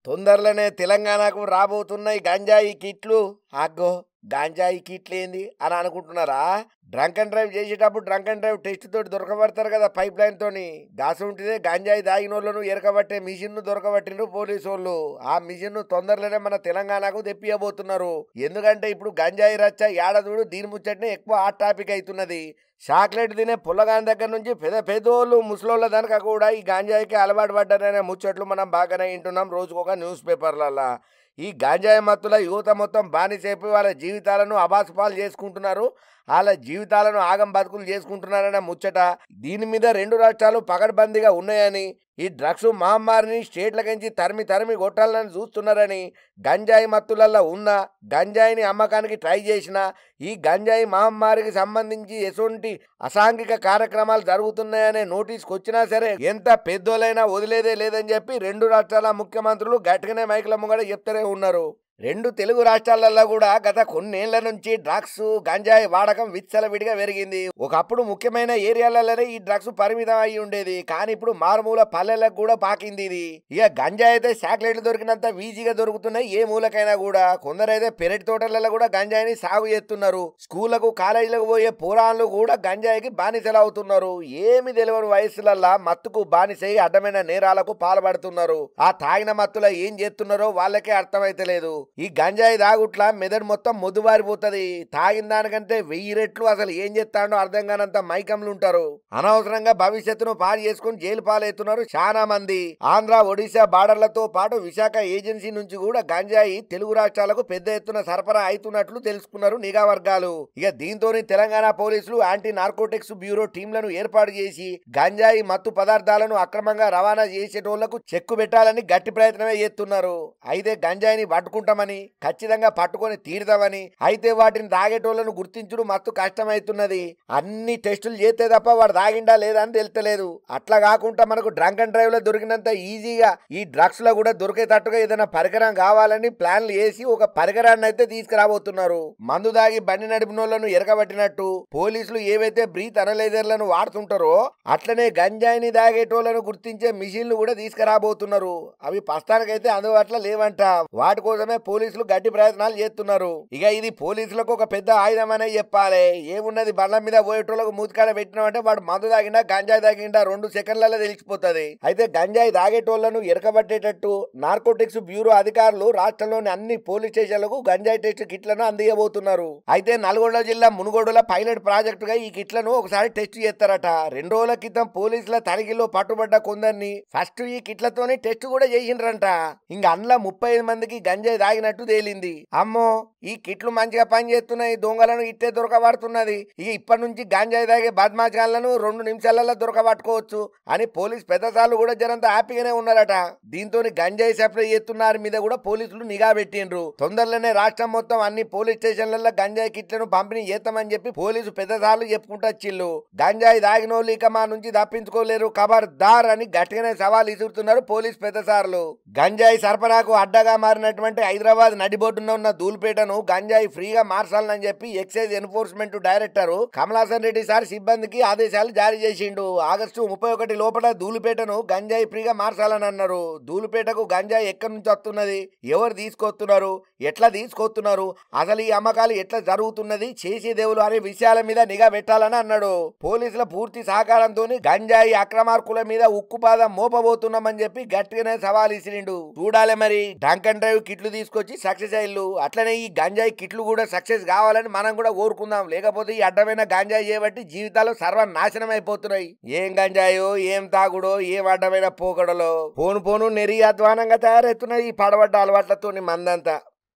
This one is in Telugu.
తొందరలోనే తెలంగాణకు రాబోతున్నాయి గంజాయి కిట్లు. అగ్గో, గాంజాయి కిట్లు ఏంది అని అనుకుంటున్నారా? డ్రంక్ అండ్ డ్రైవ్ చేసేటప్పుడు డ్రంక్ అండ్ డ్రైవ్ టెస్ట్ తోటి దొరకబడతారు కదా పైప్ లైన్ తోని. గాసు ఉంటే గాంజాయి దాగిన వాళ్ళను ఎరకబట్టే మిషన్ ను దొరకబట్టిండ్రు పోలీసు వాళ్ళు. ఆ మిషన్ ను తొందరలోనే మన తెలంగాణకు తెప్పియబోతున్నారు. ఎందుకంటే ఇప్పుడు గంజాయి రచ్చ ఏడాదుడు దీని ముచ్చటనే ఎక్కువ హాట్ టాపిక్ అవుతున్నది. చాక్లెట్ తినే పుల్లగాని దగ్గర నుంచి పెద్దోళ్ళు ముసలోళ్ళ దానిక కూడా ఈ గాంజాయికి అలవాటు పడ్డారనే ముచ్చట్లు మనం బాగానే వింటున్నాం రోజుకొక న్యూస్ పేపర్లల్లా. ఈ గాంజాయి మత్తుల యువత మొత్తం బానిసైపోయి వాళ్ళ జీవితాలను అబాసుపాలు చేసుకుంటున్నారు. వాళ్ళ జీవితాలను ఆగం బతుకులు చేసుకుంటున్నారనే ముచ్చట. దీని మీద రెండు రాష్ట్రాలు పకడ్బందీగా ఉన్నాయని, ఈ డ్రగ్స్ మహమ్మారిని స్టేట్లకించి తరిమి కొట్టాలని చూస్తున్నారని, గంజాయి మత్తులల్లో ఉన్న గంజాయిని అమ్మకానికి ట్రై చేసిన ఈ గంజాయి మహమ్మారికి సంబంధించి ఎటువంటి అసాంఘిక కార్యక్రమాలు జరుగుతున్నాయనే నోటీస్కి వచ్చినా సరే ఎంత పెద్దోళ్ళైనా వదిలేదే లేదని చెప్పి రెండు రాష్ట్రాల ముఖ్యమంత్రులు గట్టిగానే మైకుల ముంగడ చెప్తూనే ఉన్నారు. రెండు తెలుగు రాష్ట్రాలలో కూడా గత కొన్నేళ్ల నుంచి డ్రగ్స్ గంజాయి వాడకం విచ్చలవిడిగా పెరిగింది. ఒకప్పుడు ముఖ్యమైన ఏరియాలలోనే ఈ డ్రగ్స్ పరిమితం అయి ఉండేది, కానీ ఇప్పుడు మారుమూల పల్లెలకు కూడా పాకింది ఇది. ఇక గంజాయి అయితే చాక్లెట్లు దొరికినంత ఈజీగా దొరుకుతున్నాయి ఏ మూలకైనా కూడా. కొందరైతే పెరటి తోటలలో కూడా గంజాయిని సాగు చేస్తున్నారు. స్కూళ్లకు కాలేజీలకు పోయే పోరాళ్ళు కూడా గంజాయికి బానిసలు అవుతున్నారు. ఏమి తెలియని వయసులల్లా మత్తుకు బానిసై అడ్డమైన నేరాలకు పాల్పడుతున్నారు. ఆ తాగిన మత్తులో ఏం చేస్తున్నారో వాళ్ళకే అర్థమైతలేదు. ఈ గంజాయి తాగుట్ల మెదడు మొత్తం మొద్దుబారిపోతుంది. తాగిన దానికంటే 1000 రెట్లు అసలు ఏం చేస్తాడో అర్థం కానంత మైకంలు ఉంటారు. అనవసరంగా భవిష్యత్తును పాడు చేసుకుని జైలు పాలవుతున్నారు చాలా మంది. ఆంధ్ర ఒడిశా బార్డర్లతో పాటు విశాఖ ఏజెన్సీ నుంచి కూడా గంజాయి తెలుగు రాష్ట్రాలకు పెద్ద ఎత్తున సరఫరా అవుతున్నట్లు తెలుసుకున్నారు నిఘా వర్గాలు. ఇక దీంతో తెలంగాణ పోలీసులు యాంటీ నార్కోటిక్స్ బ్యూరో టీంలను ఏర్పాటు చేసి గంజాయి మత్తు పదార్థాలను అక్రమంగా రవాణా చేసేటోళ్లకు చెక్కు పెట్టాలని గట్టి ప్రయత్నమే చేస్తున్నారు. అయితే గంజాయిని పట్టుకుంటామని, ఖచ్చితంగా పట్టుకొని తీరుతామని, అయితే వాటిని తాగేటోళ్లను గుర్తించడం మస్తు కష్టమైతున్నది. అన్ని టెస్టులు చేస్తే తప్ప వాడు తాగిండా లేదా అని తెలుస్తలేదు. అట్లా కాకుండా మనకు డ్రంక్ అండ్ డ్రైవ్ లో దొరికినంత ఈజీగా ఈ డ్రగ్స్ లో కూడా దొరికేటట్టుగా ఏదైనా పరికరం కావాలని ప్లాన్లు వేసి ఒక పరికరాన్ని అయితే తీసుకురాబోతున్నారు. మందు దాగి బండి నడిపినోళ్లను ఎరగబట్టినట్టు పోలీసులు ఏవైతే బ్రీత్ అనలైజర్లను వాడుతుంటారో అట్లనే గంజాయిని దాగేటోళ్లను గుర్తించే మిషన్లు కూడా తీసుకురాబోతున్నారు. అవి ప్రస్తుతానికైతే అందుబాటులో లేవంట. వాటి కోసమే పోలీసులు గట్టి ప్రయత్నాలు చేస్తున్నారు. ఇక ఇది పోలీసులకు ఒక పెద్ద ఆయుధం అనే చెప్పాలి. ఏమున్నది, బండ్ల మీద పోయేటోళ్లకు మూతికాడ పెట్టినామంటే వాడు మందు తాగిండా గంజాయి తాగిండా 2 సెకండ్లలో తెలిసిపోతుంది. అయితే గంజాయి తాగేటోళ్లను ఎరకబట్టేటట్టు నార్కోటిక్స్ బ్యూరో అధికారులు రాష్ట్రంలోని అన్ని పోలీస్ స్టేషన్లకు గంజాయి టెస్ట్ కిట్లను అందియబోతున్నారు. అయితే నల్గొండ జిల్లా మునుగోడుల పైలట్ ప్రాజెక్టుగా ఈ కిట్లను ఒకసారి టెస్ట్ చేస్తారట. 2 రోజుల క్రితం పోలీసుల తనిఖీలో పట్టుబడ్డ కొందరిని ఫస్ట్ ఈ కిట్లతోనే టెస్ట్ కూడా చేసిండ్రంట. ఇంకా అందులో 35 మందికి గంజాయి తాగినట్టు తేలింది. అమ్మో, ఈ కిట్లు మంచిగా పనిచేస్తున్నాయి, దొంగలను ఇట్టే దొరకబడుతున్నది. ఇక ఇప్పటి నుంచి గంజాయి తాగే బద్మాషాలను 2 నిమిషాలలో దొరకబట్టుకోవచ్చు అని పోలీస్ పెద్దసార్లు కూడా జనంతా హ్యాపీగానే ఉన్నారట. దీంతో గంజాయి సప్లై చేస్తున్నారు మీద కూడా పోలీసులు నిఘా పెట్టిండ్రు. తొందరలోనే రాష్ట్రం మొత్తం అన్ని పోలీస్ స్టేషన్లలో గంజాయి కిట్లను పంపిణీ చేస్తామని చెప్పి పోలీసు పెద్దసార్లు చెప్పుకుంటూ వచ్చిళ్ళు. గంజాయి తాగినోళ్ళు ఇక మా నుంచి తప్పించుకోలేరు, ఖబర్దార్ అని గట్టిగానే సవాల్ ఇసురుతున్నారు పోలీస్ పెద్దసార్లు. గంజాయి సరఫరాకు అడ్డగా మారినటువంటి హైదరాబాద్ నడిబొడ్డున ఉన్న ధూళిపేటను గంజాయి ఫ్రీగా మార్చాలని చెప్పి excise enforcement director Kamalasan Reddy sir సిబ్బందికి ఆదేశాలు జారీ చేసిండు. ఆగస్టు 31 లోపల ధూళిపేటను గంజాయి ఫ్రీగా మార్చాలని అన్నారు. ధూళిపేటకు గంజాయి ఎక్కడి నుంచి వస్తున్నది, ఎవరు తీసుకొస్తున్నారు, ఎట్లా తీసుకొస్తున్నారు, అసలు ఈ అమ్మకాలు ఎట్లా జరుగుతున్నది, చేసేదేవులు అనే విషయాల మీద నిఘా పెట్టాలని అన్నాడు. పోలీసుల పూర్తి సహకారంతో గంజాయి అక్రమార్కుల మీద ఉక్కుపాదం మోపబోతున్నామని చెప్పి గట్టిగానే సవాల్ ఇసిరిండు. చూడాలి మరి, డ్రంక్ అండ్ డ్రైవ్ కిట్లు తీసుకొచ్చి సక్సెస్ అయ్యిల్లు. అట్లనే ఈ గంజాయి కిట్లు కూడా సక్సెస్ కావాలని మనం కూడా కోరుకుందాం. లేకపోతే ఈ అడ్డమైన గంజాయి చేయబట్టి జీవితాలు సర్వనాశనం అయిపోతున్నాయి. ఏం గంజాయో, ఏం తాగుడో, ఏం అడ్డమైన పోకడలో పోను నెరి అధ్వానంగా తయారవుతున్నాయి ఈ పడబడ్డ అలవాట్లతో మందంతా.